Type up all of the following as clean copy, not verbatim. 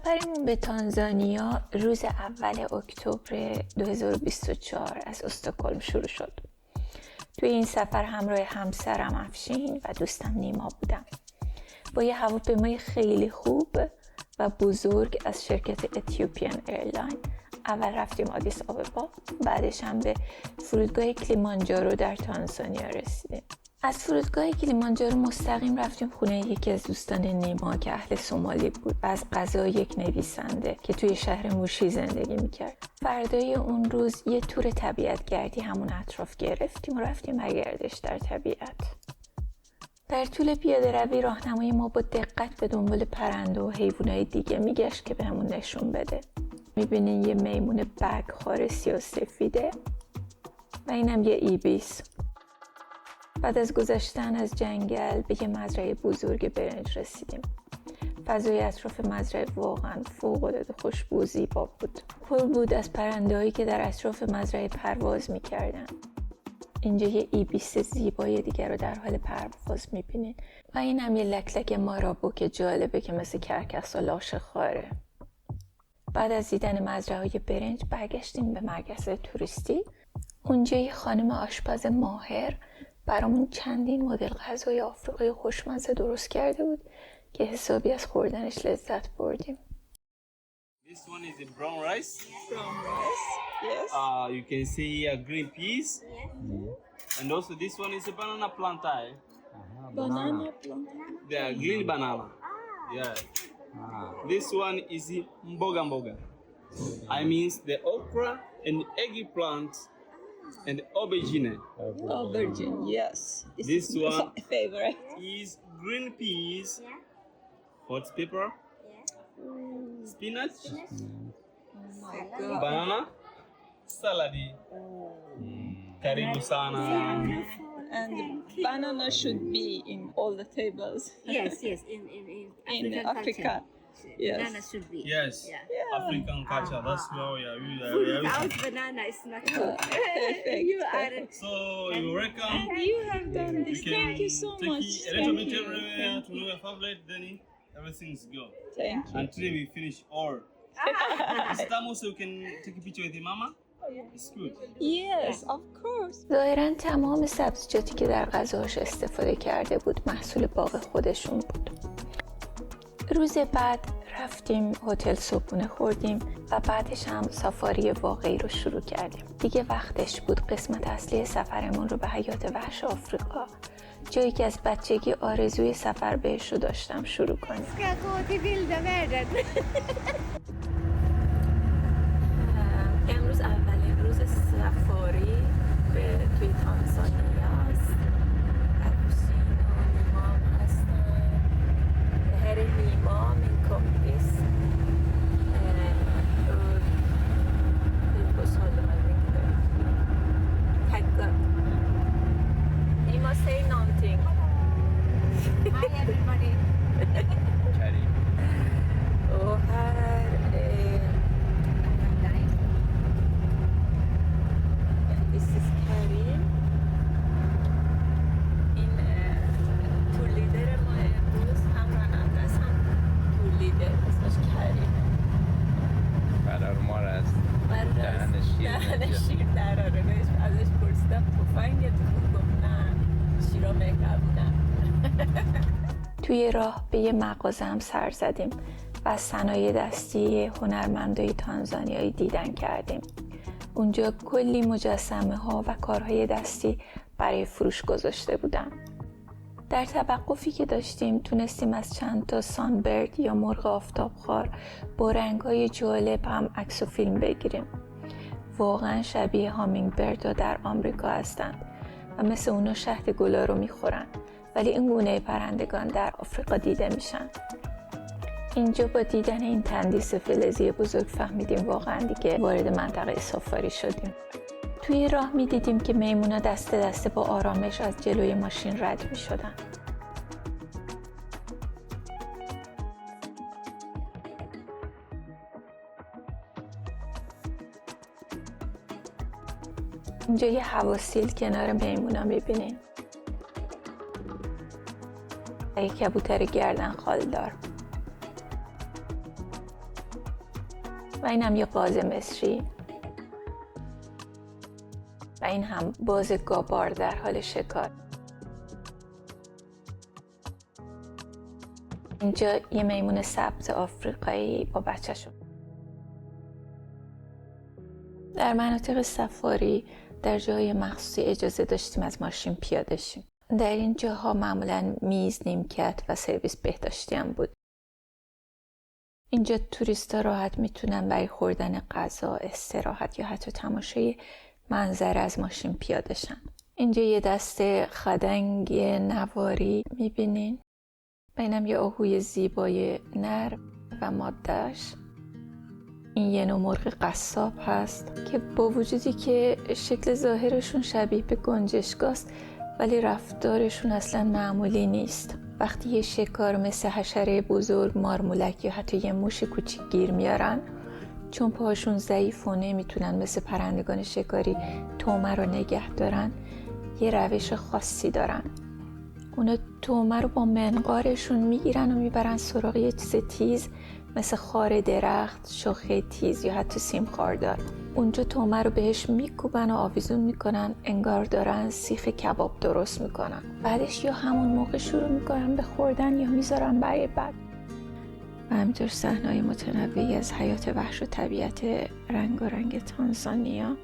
سفرمون به تانزانیا روز اول اکتبر 2024 از استکهلم شروع شد. توی این سفر همراه همسرم افشین و دوستم نیما بودم. با یه هواپیمای خیلی خوب و بزرگ از شرکت اتیوپیان ایرلاین اول رفتیم آدیس آبابا، بعدش هم به فرودگاه کلیمانجارو در تانزانیا رسیدیم. از فرودگاه کلیمانجارو مستقیم رفتیم خونه یکی از دوستان نیما که اهل سومالی بود و از قضا یک نویسنده که توی شهر موشی زندگی میکرد. فردای اون روز یه تور طبیعت گردی همون اطراف گرفتیم و رفتیم برگردش در طبیعت. در طول پیاده روی راهنمای ما با دقت به دنبال پرنده و حیوانای دیگه میگشت که بهمون نشون بده. میبینین یه میمون برگخوار سیاه‌سفیده و اینم یه ایبیس. بعد از گذشتن از جنگل به یه مزرعه بزرگ برنج رسیدیم. فضای اطراف مزرعه واقعا فوق‌العاده خوشبو و زیبا بود. پر بود از پرنده‌هایی که در اطراف مزرعه پرواز می‌کردن. اینجا یه ایبیس زیبای دیگر رو در حال پرواز می‌بینین و این هم یه لکلک مارابو که جالبه که مثل کرکس و لاشه خاره. بعد از دیدن مزرعه‌های برنج برگشتیم به مرکز توریستی. اونجا یه خانم آشپز ماهر برامون چندین مدل غذای آفریقایی خوشمزه درست کرده بود که حسابی از خوردنش لذت بردیم. This one is a brown rice. Brown rice, yes. You can see a green peas. And also this one is a banana plantain. Banana plant. The green banana. Yeah. This one is the mboga mboga. I means the okra and eggplant and aubergine. Aubergine, yes. This is one my favorite. is green peas, hot pepper, spinach, Oh my God. banana, salad. Karibu sana. And banana should be in all the tables Yes, in African Africa. culture. Yes. Banana should be. Yes. Yeah. African culture. That's where we are. Food without banana is not good. Perfect. You are. So you're welcome. And you have done this. Thank you so take much. it a little Thank bit you. everywhere Thank to know your favorite. Then everything's good. Thank you. Until we finish all. This time also you can take a picture with your mama. It's good. Yes, of course. ظاهراً تمام سبزیجاتی که در غذاهاش استفاده کرده بود محصول باغ خودشون بود. روز بعد رفتیم هتل صبحونه خوردیم و بعدش هم سافاری واقعی رو شروع کردیم. دیگه vaqtش بود قسمت اصلی سفرمون رو به حیات وحش آفریقا، جایی که از بچگی آرزوی سفر بهش رو داشتم شروع کنیم. Ska jag gå till vilda världen? امروز اولین روز سفاری به توی تانزانیا است. افشین و نیما هم هستن. هر نیما min kompis. خیلی خوشحالم از اینکه داریم. Tack God. Nima, say någonting. Hi everybody. Och här this is Karim. این تور لیدر ما امروز هم راننده است هم تور لیدر، اسمش کریمه. قرار ما است دهن شیر در آره بهش ازش پرسیدم تفنگه تو بود، گفت نه شیرا مهربونن. توی راه به یه مغازه هم سر زدیم و از صنایع دستی هنرمندای تانزانیایی دیدن کردیم. اونجا کلی مجسمه ها و کارهای دستی برای فروش گذاشته بودن. در توقفی که داشتیم تونستیم از چند تا سانبرد یا مرغ آفتابخوار با رنگ‌های جالب هم عکس و فیلم بگیریم. واقعا شبیه هامینگ بردها در آمریکا هستند و مثل اونا شهد گلا رو میخورن، ولی این گونه پرندگان در آفریقا دیده میشن. اینجا با دیدن این تندیس فلزی بزرگ فهمیدیم واقعا دیگه وارد منطقه سافاری شدیم. توی راه میدیدیم که میمونا دسته دسته با آرامش از جلوی ماشین رد میشدن. اینجا یه حواسیل کنار میمونا میبینیم. یک کبوتر گردن خالدار. و این هم یه قاز مصری و این هم باز گابار در حال شکار. اینجا یه میمون سبز آفریقایی با بچه‌شون. در مناطق سفاری در جای مخصوصی اجازه داشتیم از ماشین پیاده شیم. در این جاها معمولاً میز، نیمکت و سرویس بهداشتی هم بود. اینجا توریستا راحت میتونن برای خوردن غذا، استراحت یا حتی تماشای منظره از ماشین پیاده شن. اینجا یه دسته خدنگ نواری میبینین. اینم یه آهوی زیبای نر و ماده‌اش. این یه نوع مرغ قصاب هست که با وجودی که شکل ظاهرشون شبیه به گنجشکاست ولی رفتارشون اصلا معمولی نیست. وقتی یه شکار مثل حشره بزرگ، مارمولک یا حتی یه موش کوچیک گیر میارن، چون پاهاشون ضعیف و نمیتونن مثل پرندگان شکاری طعمه رو نگه دارن، یه روش خاصی دارن. اونا طعمه رو با منقارشون میگیرن و میبرن سراغ یه چیز تیز مثل خار درخت، شاخه تیز یا حتی سیم خاردار. اونجا طعمه رو بهش میکوبن و آویزون میکنن، انگار دارن سیخ کباب درست میکنن. بعدش یا همون موقع شروع میکنن به خوردن یا میذارن برای بعد. و همینطور صحنه‌های متنوعی از حیات وحش و طبیعت رنگارنگ تانزانیا.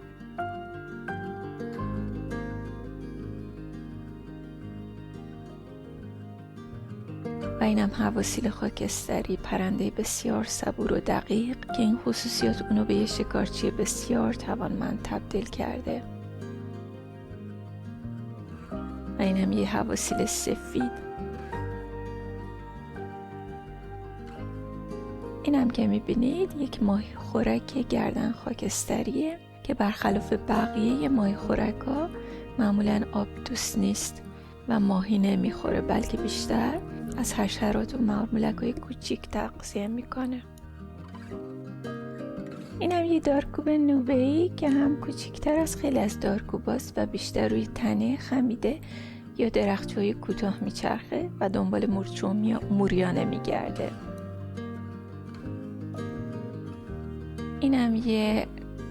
و اینم حواسیل خاکستری، پرنده بسیار صبور و دقیق که این خصوصیات اونو به یه شکارچی بسیار توانمند تبدیل کرده. و اینم یه حواسیل سفید. اینم که میبینید یک ماهی خوراک گردن خاکستریه که برخلاف بقیه ماهی خوراک‌ها معمولاً آب دوست نیست و ماهی نمیخوره، بلکه بیشتر از حشرات و مارمولک‌های کوچیک تغذیه میکنه. اینم یه دارکوب نوبه‌ای که هم کوچیکتر از خیلی از دارکوباست و بیشتر روی تنه خمیده یا درخت‌های کوتاه میچرخه و دنبال مورچه‌ها یا موریانه میگرده. اینم یه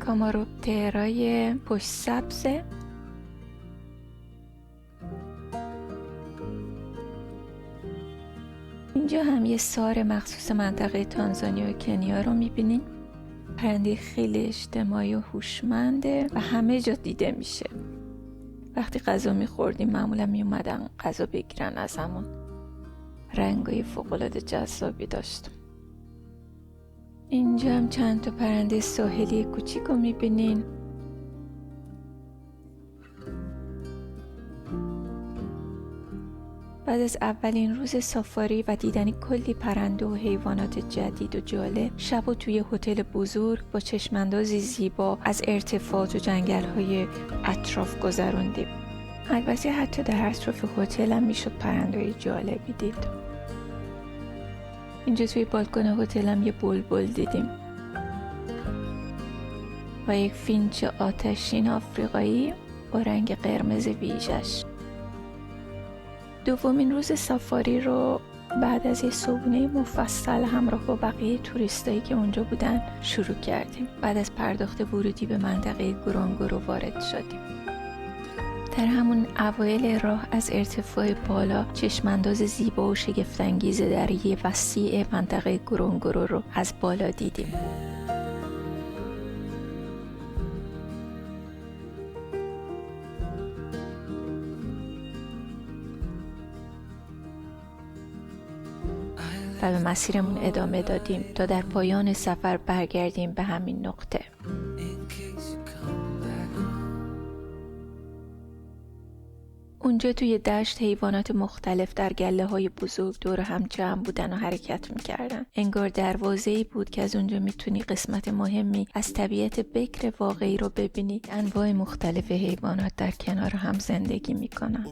کاماروپترای پشت سبزه. اینجا هم یه سار مخصوص منطقه تانزانیا و کنیا رو میبینین. پرنده خیلی اجتماعی و هوشمنده و همه جا دیده میشه. وقتی غذا میخوردیم معمولا میومدن غذا بگیرن از همون. رنگای فوق‌العاده جذابی داشت. اینجا هم چند تا پرنده ساحلی کوچیک رو میبینین. بعد از اولین روز سافاری و دیدن کلی پرنده و حیوانات جدید و جالب، شب و توی هتل بزرگ با چشماندازی زیبا از ارتفاعات و جنگل‌های اطراف گذروندیم. البته حتی در اطراف هتل هم میشد پرنده‌های جالبی دید. اینجا توی بالکن هتل هم یه بلبل دیدیم و یک فینچ آتشین آفریقایی با رنگ قرمز ویژش. دومین روز سافاری رو بعد از یه صبحونه مفصل همراه با بقیه توریستایی که اونجا بودن شروع کردیم. بعد از پرداخت ورودی به منطقه گورونگورو وارد شدیم. در همون اوایل راه از ارتفاع بالا چشمانداز زیبا و شگفت‌انگیز دره وسیع منطقه گورونگورو رو از بالا دیدیم. و به مسیرمون ادامه دادیم تا در پایان سفر برگردیم به همین نقطه. اونجا توی دشت حیوانات مختلف در گله‌های بزرگ دور هم جمع بودن و حرکت می‌کردن. انگار دروازه‌ای بود که از اونجا میتونی قسمت مهمی از طبیعت بکر واقعی رو ببینی. انواع مختلف حیوانات در کنار هم زندگی می‌کنن.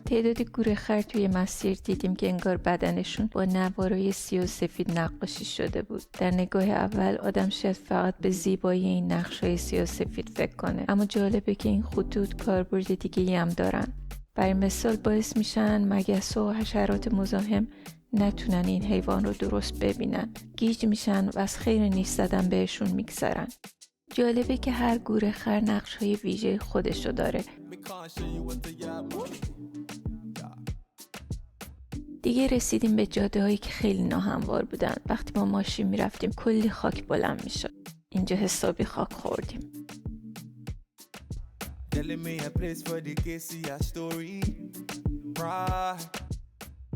تعدادی گورخر توی مسیر دیدیم که انگار بدنشون با نوارای سیاه و سفید نقاشی شده بود. در نگاه اول آدم شاید فقط به زیبایی این نقشای سیاه و سفید فکر کنه، اما جالبه که این خطوط کاربرد دیگه‌ای هم دارن. برای مثال باعث میشن مگس‌ها و حشرات مزاحم نتونن این حیوان رو درست ببینن، گیج میشن و از خیر نیست زدن بهشون میگذرن. جالبه که هر گورخر نقش‌های ویژه خودشو داره. دیگه رسیدیم به جاده‌هایی که خیلی ناهموار بودن. وقتی با ماشین میرفتیم کلی خاک بلند میشد. اینجا حسابی خاک خوردیم.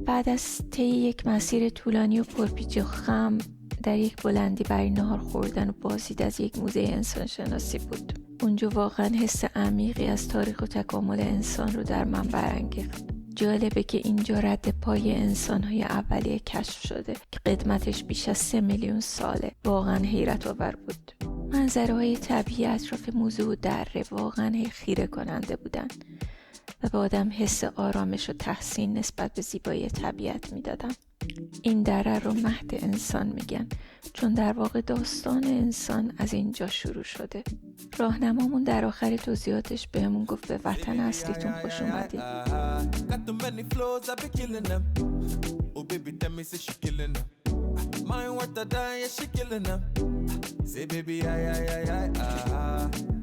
بعد از طی یک مسیر طولانی و پرپیچ و خم در یک بلندی برای نهار خوردن و بازدید از یک موزه انسان شناسی بود. اونجا واقعا حس عمیقی از تاریخ و تکامل انسان رو در من برانگیخت. جالبه که اینجا رد پای انسان‌های اولیه کشف شده که قدمتش بیش از 3 میلیون ساله. واقعا حیرت آور بود. منظره‌های طبیعی اطراف موزه و دره واقعا خیره کننده بودن و به آدم حس آرامش و تحسین نسبت به زیبایی طبیعت میدادن. این دره رو مهد انسان میگن چون در واقع داستان انسان از اینجا شروع شده. راهنمامون در آخر توضیحاتش بهمون گفت به وطن اصلیتون خوش اومدید. Say baby, I